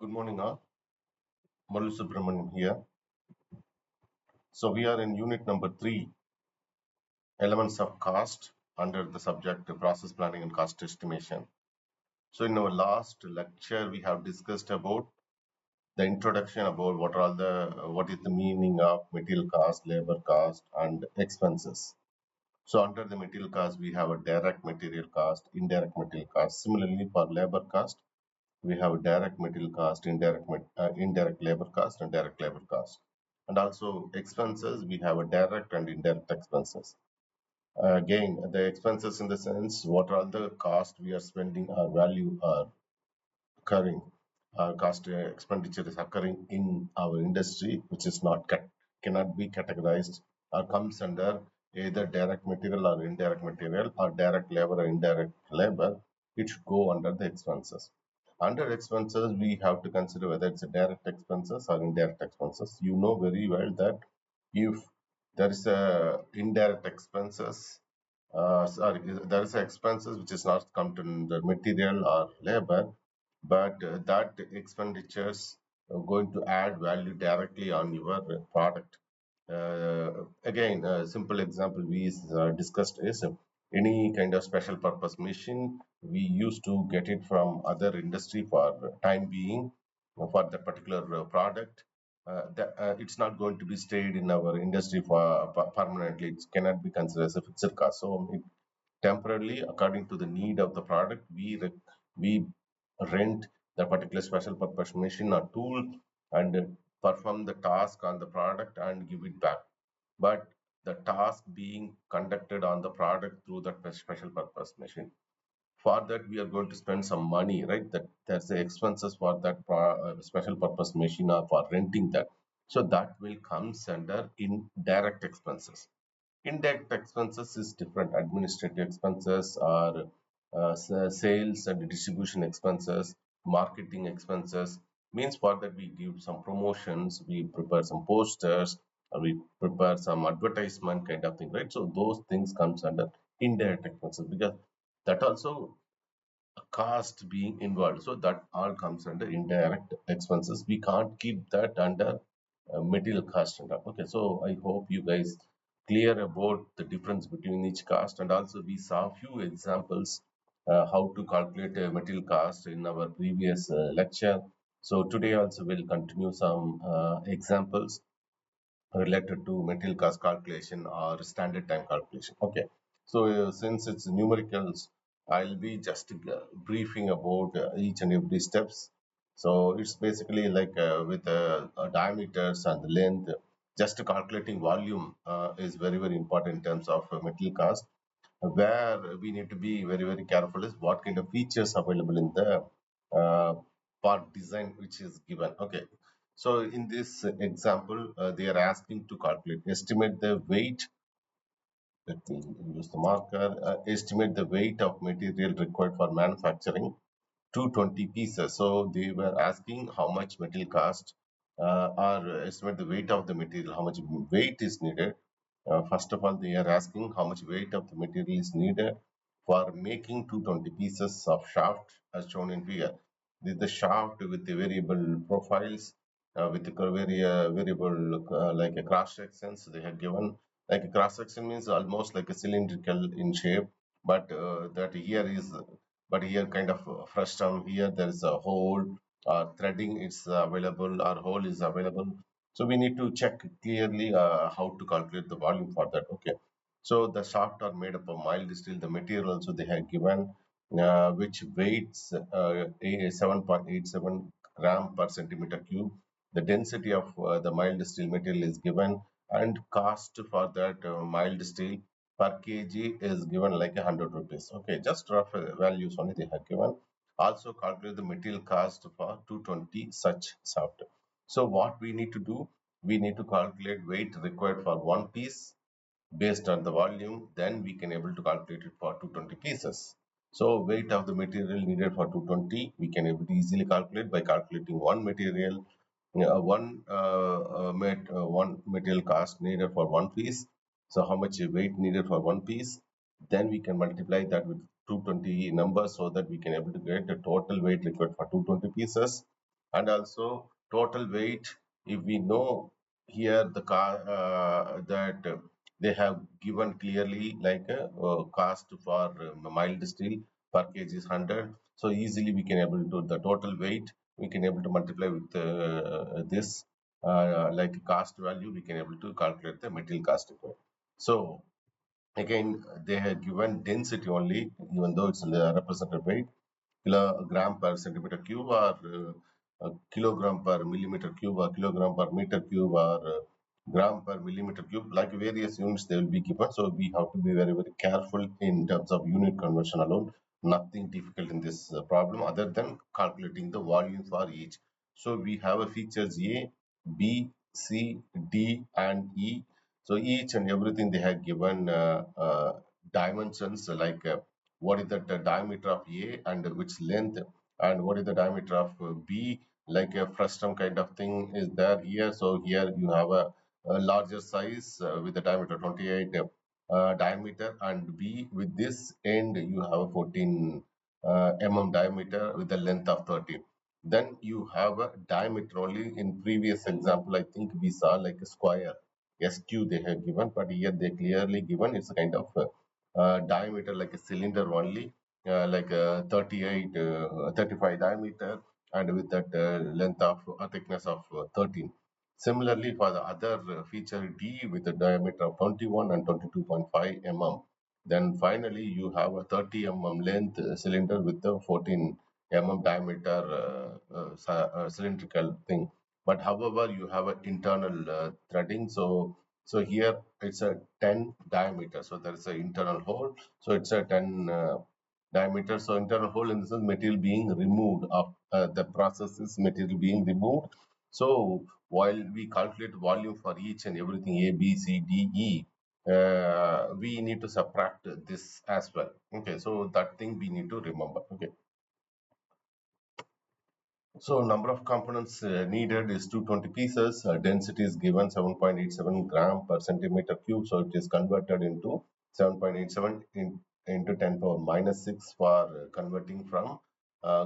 Good morning, all. Malu Subramaniam here. So we are in unit number 3, elements of cost under the subject process planning and cost estimation. So in our last lecture, we have discussed about the introduction about what is the meaning of material cost, labor cost, and expenses. So under the material cost, we have a direct material cost, indirect material cost. Similarly, for labor cost, we have direct material cost, indirect labor cost, and direct labor cost. And also expenses, we have a direct and indirect expenses. Again, the expenses in the sense what are the cost we are spending or value are occurring, cost expenditure is occurring in our industry, which is not cannot be categorized or comes under either direct material or indirect material or direct labor or indirect labor. It should go under the expenses. Under expenses, we have to consider whether it's a direct expenses or indirect expenses. You know very well that if there is a indirect expenses, sorry, there is a expenses which is not come to the material or labor, but that expenditures are going to add value directly on your product. Again, a simple example we discussed is any kind of special purpose machine. We used to get it from other industry for time being for the particular product. It's not going to be stayed in our industry for permanently. It cannot be considered as a fixed cost. So temporarily, according to the need of the product, we rent the particular special purpose machine or tool and perform the task on the product and give it back. But the task being conducted on the product through that special purpose machine. For that, we are going to spend some money, right? That's the expenses for that special purpose machine or for renting that. So that will comes under indirect expenses. Indirect expenses is different. Administrative expenses are sales and distribution expenses, marketing expenses. Means for that we give some promotions, we prepare some posters, or we prepare some advertisement kind of thing, right? So those things comes under indirect expenses because that also a cost being involved. So that all comes under indirect expenses. We can't keep that under material cost. Okay, so I hope you guys clear about the difference between each cost, and also we saw few examples how to calculate a material cost in our previous lecture. So today also we'll continue some examples related to material cost calculation or standard time calculation. Okay, so since it's numericals, I'll be just briefing about each and every steps. So it's basically like with diameters and the length, just calculating volume is very important in terms of material cost. Where we need to be very careful is what kind of features available in the uh, part design which is given. Okay, so in this example, they are asking to calculate, estimate the weight. Let me use the marker. Estimate the weight of material required for manufacturing 220 pieces. So they were asking how much material cost or estimate the weight of the material, how much weight is needed. First of all, they are asking how much weight of the material is needed for making 220 pieces of shaft as shown in figure. This is the shaft with the variable profiles, with the variable like a cross sections they have given. Like a cross section means almost like a cylindrical in shape, but that here is but here kind of fresh term here there is a hole or threading is available or hole is available, so we need to check clearly how to calculate the volume for that. Okay, so the shaft are made up of mild steel. The material also they have given which weights 7.87 gram per centimeter cube. The density of the mild steel material is given, and cost for that mild steel per kg is given like 100 rupees. Okay, just rough values only they have given. Also calculate the material cost for 220 such shaft. So what we need to do, we need to calculate weight required for one piece based on the volume, then we can able to calculate it for 220 pieces. So weight of the material needed for 220 we can able to easily calculate by calculating one material, one material cost needed for one piece. So how much weight needed for one piece, then we can multiply that with 220 numbers so that we can able to get the total weight required for 220 pieces. And also total weight, if we know here the car that they have given clearly like a cost for mild steel per kg is 100, so easily we can able to the total weight we can able to multiply with this like cost value, we can able to calculate the material cost required. So again they have given density only, even though it's represented weight, kilogram per centimeter cube or kilogram per millimeter cube or kilogram per meter cube or gram per millimeter cube, like various units they will be given. So we have to be very very careful in terms of unit conversion alone. Nothing difficult in this problem other than calculating the volume for each. So we have a features A, B, C, D and E. So each and everything they have given dimensions like what is the diameter of A and which length, and what is the diameter of B, like a frustum kind of thing is there here. So here you have a larger size with the diameter 28 diameter, and B with this end you have a 14 diameter with a length of 13. Then you have a diameter only. In previous example I think we saw like a square SQ they have given, but here they clearly given it's a kind of diameter like a cylinder only, like a 38 35 diameter, and with that length of thickness of 13. Similarly for the other feature D with a diameter of 21 and 22.5 mm. Then finally you have a 30 mm length cylinder with the 14 mm diameter cylindrical thing. But however you have an internal threading. So here it's a 10 diameter. So there is an internal hole. So it's a 10 diameter. So internal hole in this is material being removed. Of the process is material being removed. So while we calculate volume for each and everything A, B, C, D, E, we need to subtract this as well. Okay, so that thing we need to remember. Okay. So number of components needed is 220 pieces. Density is given 7.87 gram per centimeter cube. So it is converted into 7.87 into 10 power minus 6 for converting from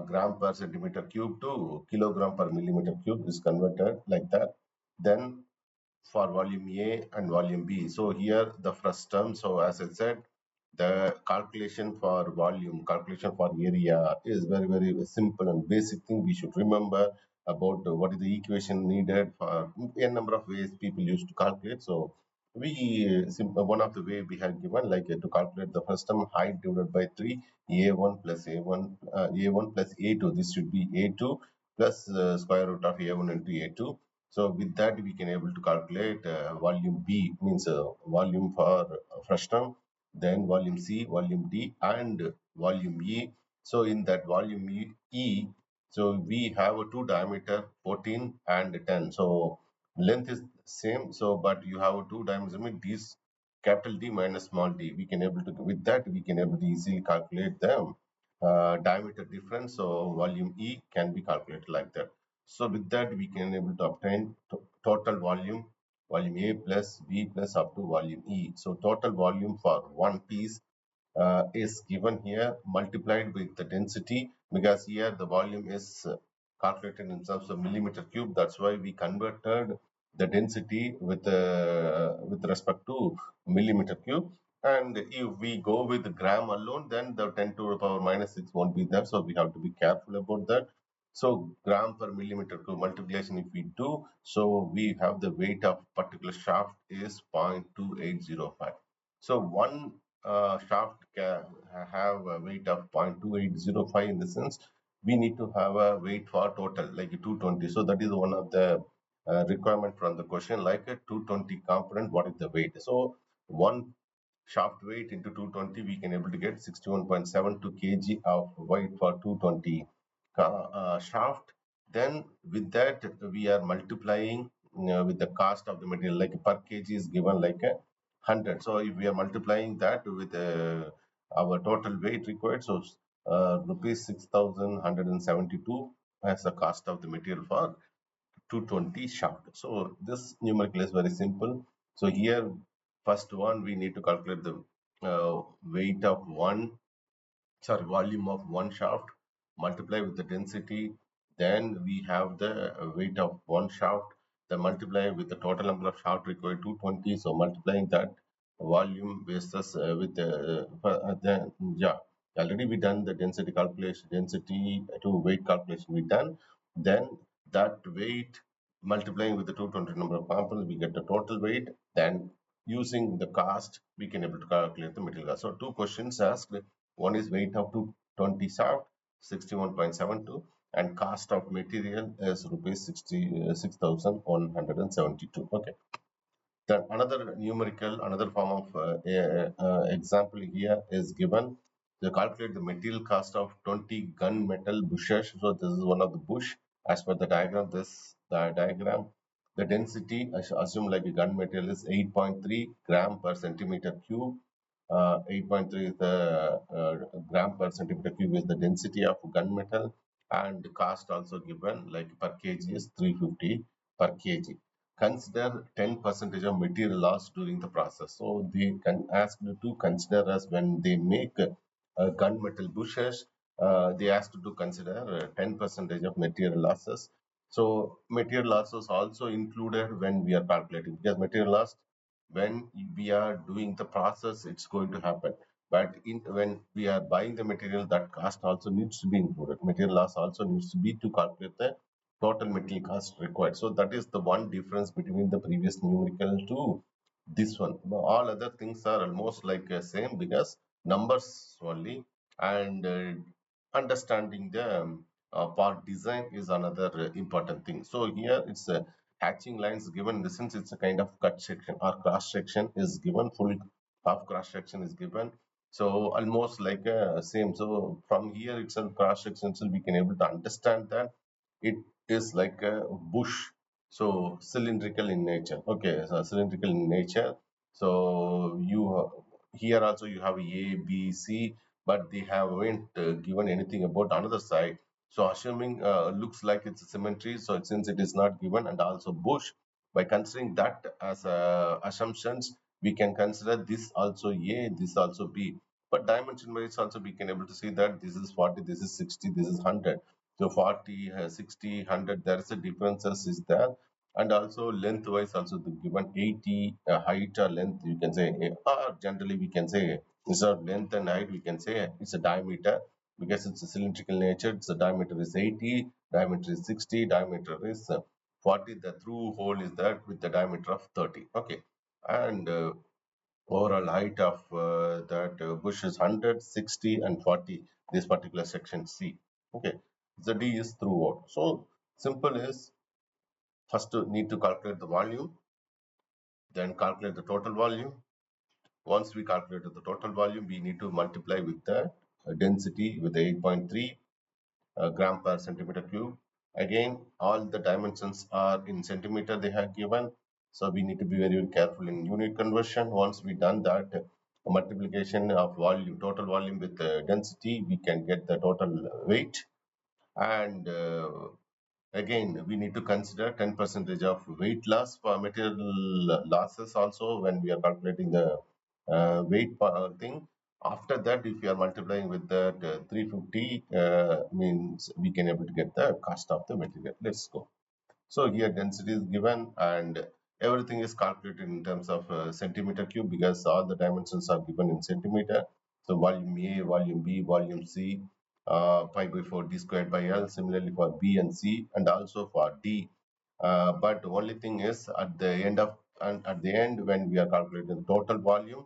gram per centimeter cube to kilogram per millimeter cube is converted like that. Then for volume A and volume B. So here the first term. So as I said, the calculation for volume, calculation for area is very very simple and basic thing we should remember about what is the equation needed for a number of ways people used to calculate. So we one of the way we have given like to calculate the first term, height divided by 3, a1 plus a1 a1 plus a2, this should be a2 plus square root of a1 into a2. So with that we can able to calculate volume B, means volume for first term, then volume C, volume D and volume E. So in that volume E, so we have a two diameter 14 and 10. So length is same, so but you have a two diameters, mean these capital D minus small d. We can able to, with that we can able to easily calculate the diameter difference. So volume E can be calculated like that. So with that we can able to obtain total volume, volume A plus B plus up to volume E. So total volume for one piece is given here multiplied with the density, because here the volume is calculated in terms of millimeter cube. That's why we converted the density with respect to millimeter cube. And if we go with the gram alone, then the 10 to the power minus 6 won't be there. So we have to be careful about that. So gram per millimeter cube multiplication if we do, so we have the weight of particular shaft is 0.2805. So one shaft can have a weight of 0.2805, in the sense we need to have a weight for total like 220. So that is one of the requirement from the question, like a 220 component, what is the weight? So one shaft weight into 220, we can able to get 61.72 kg of weight for 220 shaft. Then with that we are multiplying with the cost of the material, like per kg is given like a 100. So if we are multiplying that with our total weight required, so rupees 6172 as the cost of the material for 220 shaft. So this numerical is very simple. So here first one we need to calculate the weight of one, sorry, volume of one shaft, multiply with the density, Then we have the weight of one shaft, then multiply with the total number of shaft required 220. So multiplying that volume basis with then yeah, already we done the density calculation, density to weight calculation we done. Then that weight multiplying with the 220 number of components, we get the total weight. Then using the cost, we can able to calculate the material cost. So two questions asked. One is weight of 220 shaft, 61.72, and cost of material is rupees 66,172. Okay. Then another numerical, another form of example here is given. To calculate the material cost of 20 gunmetal bushes. So this is one of the bush. As per the diagram, the diagram, the density, assume like a gun material is 8.3 gram per centimeter cube. 8.3 is the gram per centimeter cube is the density of gunmetal, and the cost also given like per kg is 350 per kg. Consider 10 percentage of material loss during the process. So they can ask you to consider as when they make gunmetal bushes, they asked you to consider 10 percentage of material losses. So material losses also included when we are calculating, because material loss when we are doing the process it's going to happen, but when we are buying the material, that cost also needs to be included. Material loss also needs to be to calculate the total material cost required. So that is the one difference between the previous numerical to this one. All other things are almost like same, because numbers only, and understanding the part design is another important thing. So here it's a hatching lines given in the sense it's a kind of cut section or cross section is given, full half cross section is given. So almost like a same. So from here itself cross section itself we can able to understand that it is like a bush, so cylindrical in nature. Okay, so cylindrical in nature. So you here also you have A, B, C, but they haven't given anything about another side. So assuming looks like it's a symmetry, so since it is not given, and also bush, by considering that as assumptions, we can consider this also A, this also B. But dimension wise also we can able to see that this is 40, this is 60, this is 100. So 40, 60, 100, there is a differences is there. And also length wise also the given 80 height or length you can say, or generally we can say instead of length and height we can say it's a diameter, because it's a cylindrical nature. It's the diameter is 80, diameter is 60, diameter is 40. The through hole is that with the diameter of 30. Okay, and overall height of that bush is 100, 60, and 40. This particular section C. Okay, the D is throughout. So simple is first need to calculate the volume, then calculate the total volume. Once we calculated the total volume, we need to multiply with the density with the 8.3 gram per centimeter cube. Again, all the dimensions are in centimeter they have given. So we need to be very, very careful in unit conversion. Once we done that multiplication of volume, total volume with density, we can get the total weight. And again, we need to consider 10 percentage of weight loss for material losses also when we are calculating the weight thing. After that, if you are multiplying with that 350, means we can able to get the cost of the material. Let's go. So here density is given, and everything is calculated in terms of centimeter cube, because all the dimensions are given in centimeter. So volume A, volume B, volume C, pi by 4 d squared by L. Similarly for B and C, and also for D. But the only thing is at the end of, and at the end when we are calculating the total volume,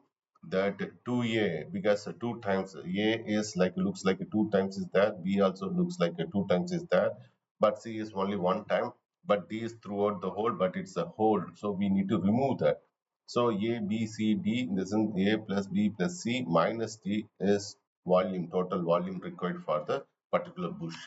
that 2A, because 2 times A is like looks like a 2 times is there, B also looks like a 2 times is there, but C is only 1 time, but D is throughout the whole, but it's a whole, so we need to remove that. So A, B, C, D, this is A plus B plus C minus D is volume, total volume required for the particular bush.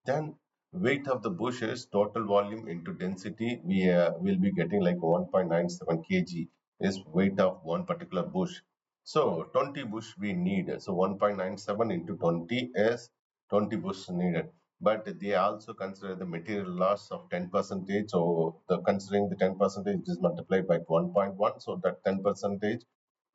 Then weight of the bush is total volume into density. We will be getting like 1.97 kg is weight of one particular bush. So 20 bush we need. So 1.97 into 20 is 20 bush needed. But they also consider the material loss of 10 percentage. So the considering the 10 percentage is multiplied by 1.1. So that 10 percentage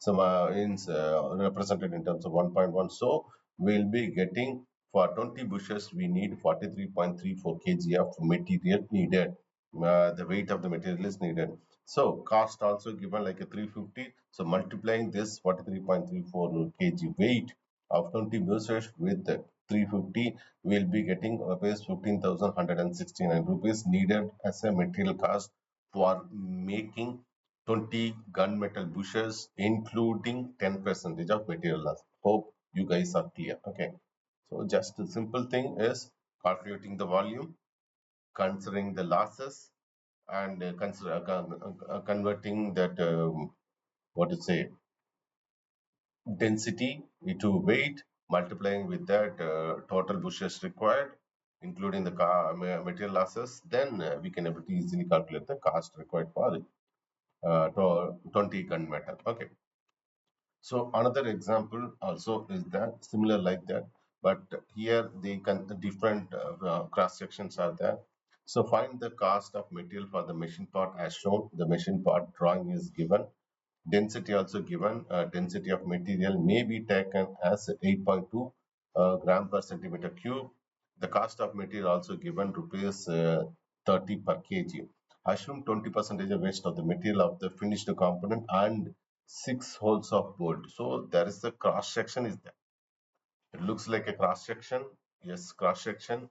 some is represented in terms of 1.1. So we'll be getting For 20 bushes, we need 43.34 kg of material needed. The weight of the material is needed. So cost also given like a 350. So multiplying this 43.34 kg weight of 20 bushes with the 350, we will be getting rupees 15,169 rupees needed as a material cost for making 20 gunmetal bushes, including 10% of material loss. Hope you guys are clear. Okay. So just a simple thing is calculating the volume, considering the losses, and converting that what to say density into weight, multiplying with that total bushes required, including the material losses. Then we can able to easily calculate the cost required for 20 gunmetal. Okay. So another example also is that similar like that, but here the different cross sections are there. So find the cost of material for the machine part as shown. The machine part drawing is given. Density also given. Density of material may be taken as 8.2 gram per centimeter cube. The cost of material also given rupees 30 per kg. Assume 20% waste of the material of the finished component and 6 holes of bolt. So there is a cross section is there. It looks like a cross section. Yes, cross section.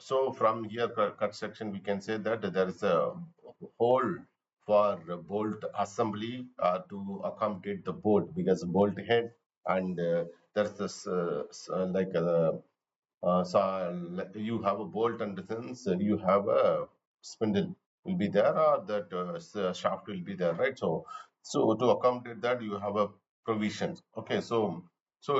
So from here cut section we can say that there is a hole for bolt assembly to accommodate the bolt because bolt head and there's this like so you have a bolt and since you have a spindle will be there or that shaft will be there, right? So to accommodate that you have a provisions. Okay, so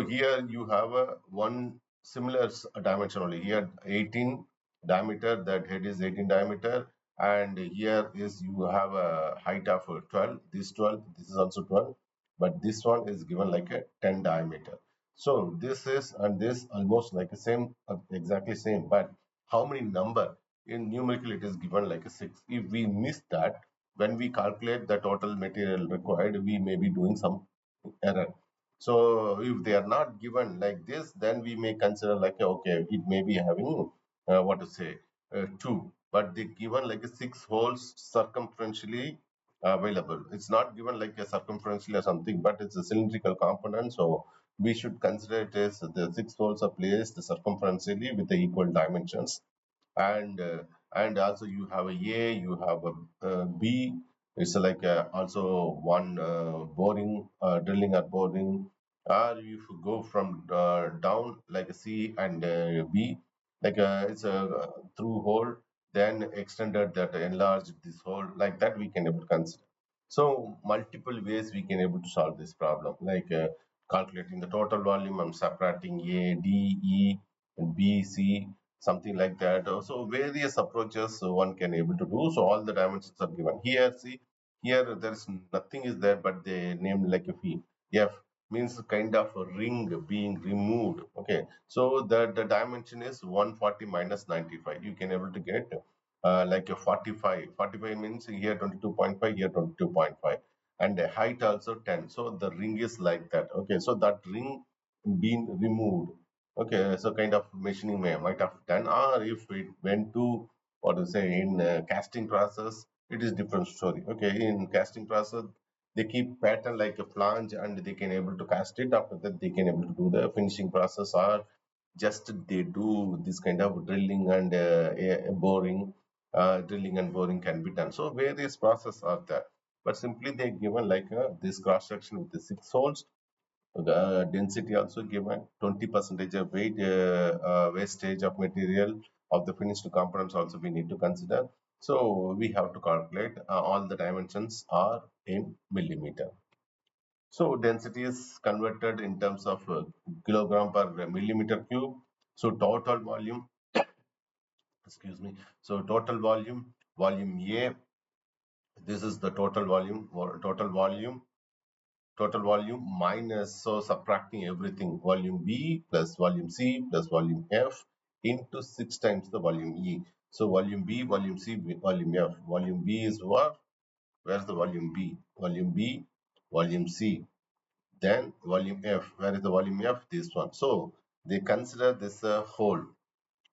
here you have a one similar dimension only. Here 18 diameter, that head is 18 diameter, and here is you have a height of 12. This 12, this is also 12, but this one is given like a 10 diameter. So this is and this almost like the same, exactly same. But how many number in numerical it is given like a 6. If we miss that, when we calculate the total material required, we may be doing some error. So if they are not given like this, then we may consider like okay, it may be having what to say 2, but they given like a 6 holes circumferentially available. It's not given like a circumferentially or something, but it's a cylindrical component. So we should consider it as the 6 holes are placed circumferentially with the equal dimensions, and also you have a you have a B. It's like also one boring, drilling or boring, or if you go from down like a C and B, like it's a through hole, then extended that enlarged this hole, like that we can able to consider. So multiple ways we can able to solve this problem, like calculating the total volume and subtracting A, D, E, and B, C, something like that. So various approaches one can able to do. So all the dimensions are given here. See here there is nothing is there, but they named like a fee. F means kind of a ring being removed. Okay, so the dimension is 140 minus 95. You can able to get like a 45. 45 means here 22.5, here 22.5, and the height also 10. So the ring is like that. Okay, so that ring being removed. Okay, so kind of machining might have done, or if it went to what to say in casting process, it is different story. Okay, in casting process, they keep pattern like a flange, and they can able to cast it. After that, they can able to do the finishing process, or just they do this kind of drilling and boring. Drilling and boring can be done. So various process are there, but simply they given like this cross section with the 6 holes. The density also given, 20% of weight wastage of material of the finished components also we need to consider. So we have to calculate all the dimensions are in millimeter. So density is converted in terms of kilogram per millimeter cube. So total volume, excuse me. So total volume, volume A, this is the total volume minus, so subtracting everything, volume B plus volume C plus volume F into 6 times the volume E. So volume B, volume C, volume F. Volume B is what? Where's the volume B? Volume B, volume C. Then volume F. Where is the volume F? This one. So they consider this a whole.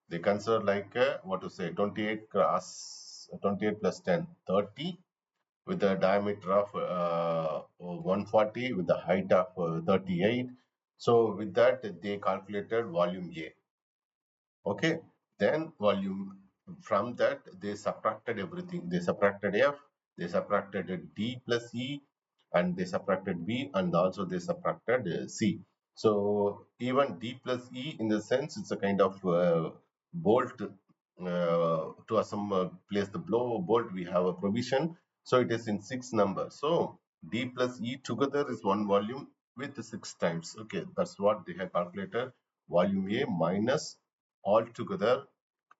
They consider like what to say 28 grass 28 plus 10 30 with a diameter of 140 with the height of 38. So with that they calculated volume A. Okay, then volume, from that they subtracted everything. They subtracted F, they subtracted D plus E, and they subtracted B, and also they subtracted C. So even D plus E, in the sense, it's a kind of bolt to some place the blow bolt. We have a provision, so it is in 6 numbers. So D plus E together is one volume with 6 times. Okay, that's what they have calculated. Volume A minus altogether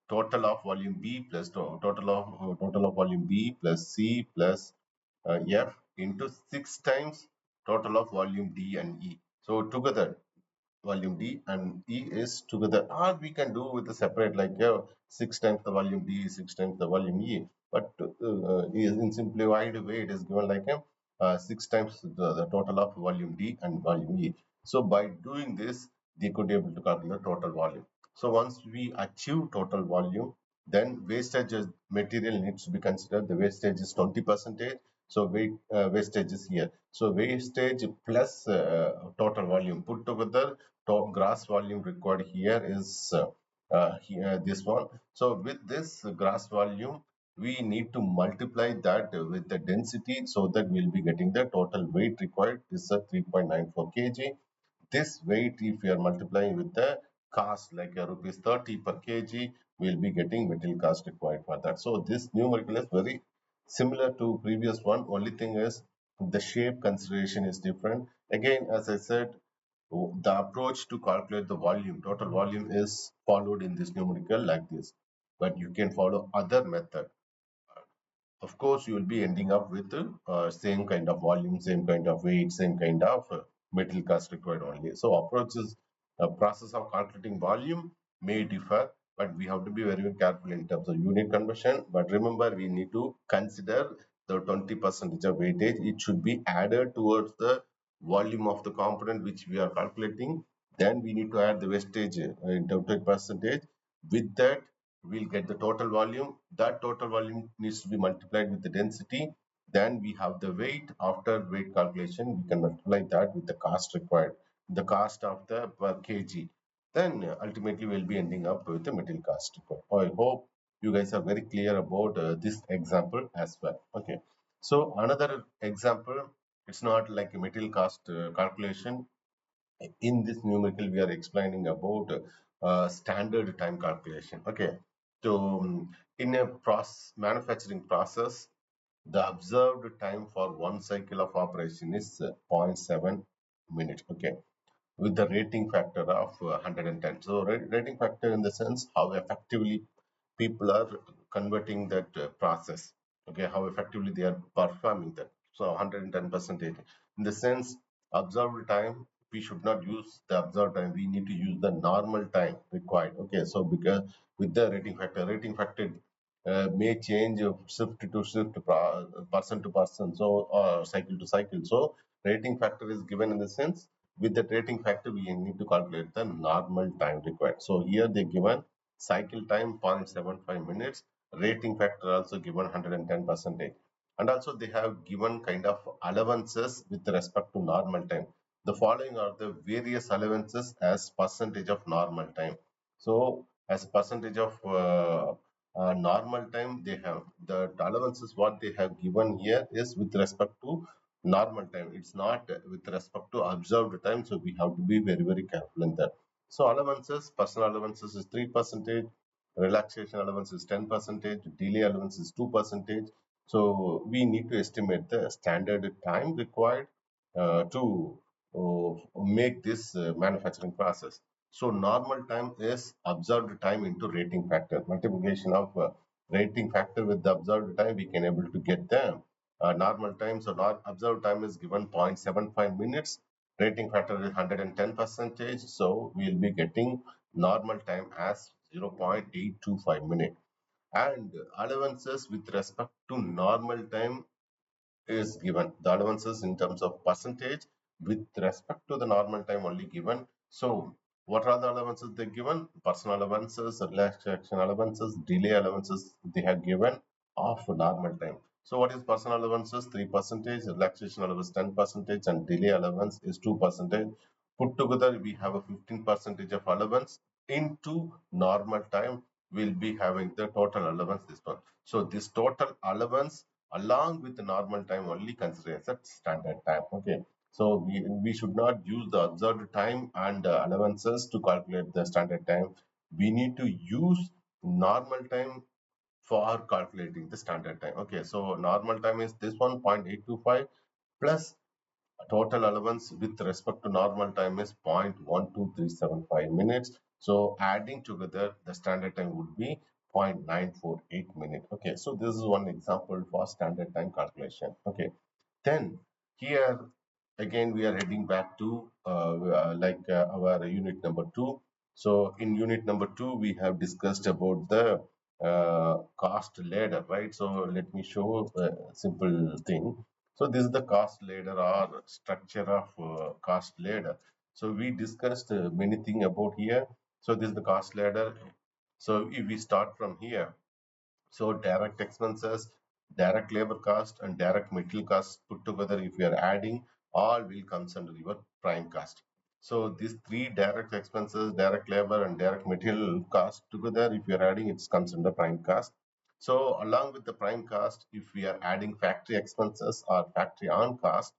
total of volume B plus total of volume B plus C plus F into 6 times total of volume D and E. So together volume D and E is together, or we can do with the separate, like 6 times the volume D, 6 times the volume E. But in simplified way, it is given like 6 times the total of volume D and volume E. So by doing this, they could be able to calculate total volume. So once we achieve total volume, then wastage material needs to be considered. The wastage is 20%. So wastage is here. So wastage plus total volume put together, gross volume required here is here, this one. So with this gross volume, we need to multiply that with the density, so that we'll be getting the total weight required is 3.94 kg. This weight, if we are multiplying with the cost, like rupees 30 per kg, we'll be getting material cost required for that. So this numerical is very similar to previous one. Only thing is the shape consideration is different. Again, as I said, the approach to calculate the volume, total volume, is followed in this numerical like this. But you can follow other method. Of course, you will be ending up with same kind of volume, same kind of weight, same kind of material cost required only. So approaches, process of calculating volume may differ, but we have to be very, very careful in terms of unit conversion. But remember, we need to consider the 20% of weightage. It should be added towards the volume of the component which we are calculating. Then we need to add the wastage in 20%. With that, we'll get the total volume. That total volume needs to be multiplied with the density. Then we have the weight. After weight calculation, we can multiply that with the cost required, the cost of the per kg. Then ultimately we'll be ending up with the material cost required. I hope you guys are very clear about this example as well. Okay. So another example, it's not like a material cost calculation. In this numerical, we are explaining about standard time calculation. Okay, so in a manufacturing process, the observed time for one cycle of operation is zero point 0.7 minutes. Okay, with the rating factor of 110. So rating factor in the sense how effectively people are converting that process. Okay, how effectively they are performing that. So 110% in the sense observed time, we should not use the observed time, we need to use the normal time required. Okay, so because with the rating factor may change shift to shift, person to person, so cycle to cycle. So rating factor is given in the sense, with the rating factor we need to calculate the normal time required. So here they given cycle time 0.75 minutes, rating factor also given 110%, and also they have given kind of allowances with respect to normal time. The following are the various allowances as percentage of normal time. So as percentage of normal time, they have the allowances what they have given here is with respect to normal time. It's not with respect to observed time, so we have to be very, very careful in that. So allowances, personal allowances is 3%, relaxation allowance is 10%, delay allowance is 2%. So we need to estimate the standard time required to make this manufacturing process. So normal time is observed time into rating factor. Multiplication of rating factor with the observed time, we can able to get the normal time. So observed time is given 0.75 minutes. Rating factor is 110%. So we'll be getting normal time as 0.825 minute. And allowances with respect to normal time is given. The allowances in terms of percentage with respect to the normal time only given. So What are the allowances they given? Personal allowances, relaxation allowances, delay allowances they have given of normal time. So what is personal allowances? 3%, relaxation allowance 10%, and delay allowance is 2%. Put together, we have a 15% of allowance into normal time. We'll be having the total allowance this one. So this total allowance along with the normal time only considered as a standard time. Okay. So we should not use the observed time and allowances to calculate the standard time. We need to use normal time for calculating the standard time. Okay, so normal time is this one 0.825 plus total allowance with respect to normal time is 0.12375 minutes. So adding together the standard time would be 0.948 minute. Okay, so this is one example for standard time calculation. Okay, then here again we are heading back to our unit number 2. So in unit number 2 we have discussed about the cost ladder, right? So let me show a simple thing. So this is the cost ladder or structure of cost ladder. So we discussed many things about here. So this is the cost ladder. So if we start from here, so direct expenses, direct labor cost, and direct material cost put together, if you are adding, all will comes under your prime cost. So these three direct expenses, direct labor, and direct material cost together, if you are adding, it comes under prime cost. So along with the prime cost, if we are adding factory expenses or factory on cost,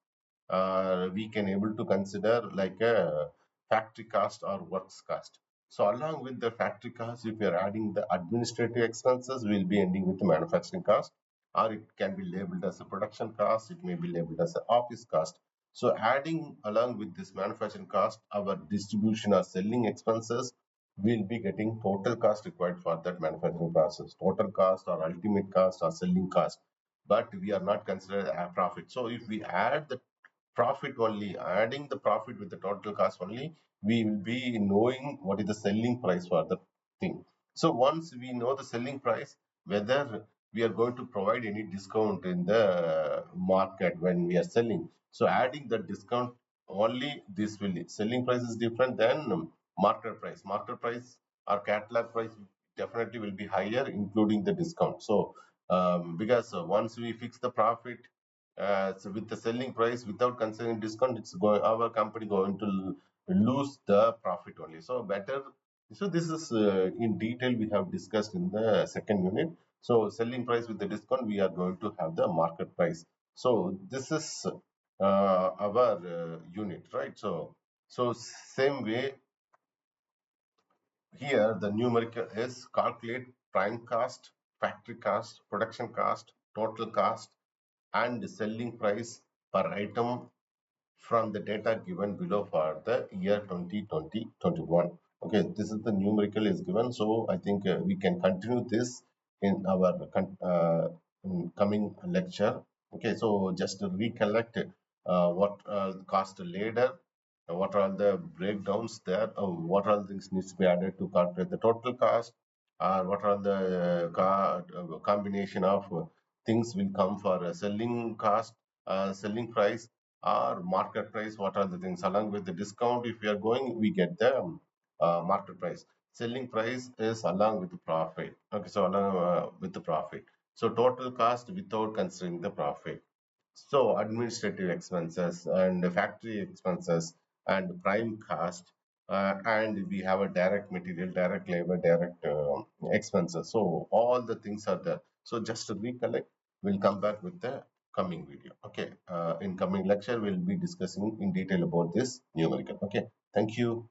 we can able to consider like a factory cost or works cost. So along with the factory cost, if you are adding the administrative expenses, we'll be ending with the manufacturing cost, or it can be labeled as a production cost, it may be labeled as an office cost. So adding along with this manufacturing cost, our distribution or selling expenses will be getting total cost required for that manufacturing process, total cost or ultimate cost or selling cost. But we are not considered a profit. So if we add the profit only, adding the profit with the total cost only, we will be knowing what is the selling price for the thing. So once we know the selling price, whether we are going to provide any discount in the market when we are selling. So adding the discount only, this will selling price is different than market price. Market price or catalog price definitely will be higher, including the discount. So because once we fix the profit, so with the selling price without considering discount, it's going our company going to lose the profit only. So better. So this is in detail we have discussed in the second unit. So selling price with the discount, we are going to have the market price. So this is our unit, right? So same way here the numerical is calculate prime cost, factory cost, production cost, total cost, and selling price per item from the data given below for the year 2020-21. Okay, this is the numerical is given. So I think we can continue this in our in coming lecture. Okay, so just to recollect what cost ladder, what are the breakdowns there, what are the things needs to be added to calculate the total cost, what are the combination of things will come for selling cost, selling price or market price. What are the things along with the discount? If we are going, we get the market price. Selling price is along with the profit. Okay, so along with the profit. So total cost without considering the profit. So administrative expenses and factory expenses and prime cost, and we have a direct material, direct labor, direct expenses. So all the things are there. So just to recollect, we'll come back with the coming video. Okay, in coming lecture, we'll be discussing in detail about this numerical. Okay, thank you.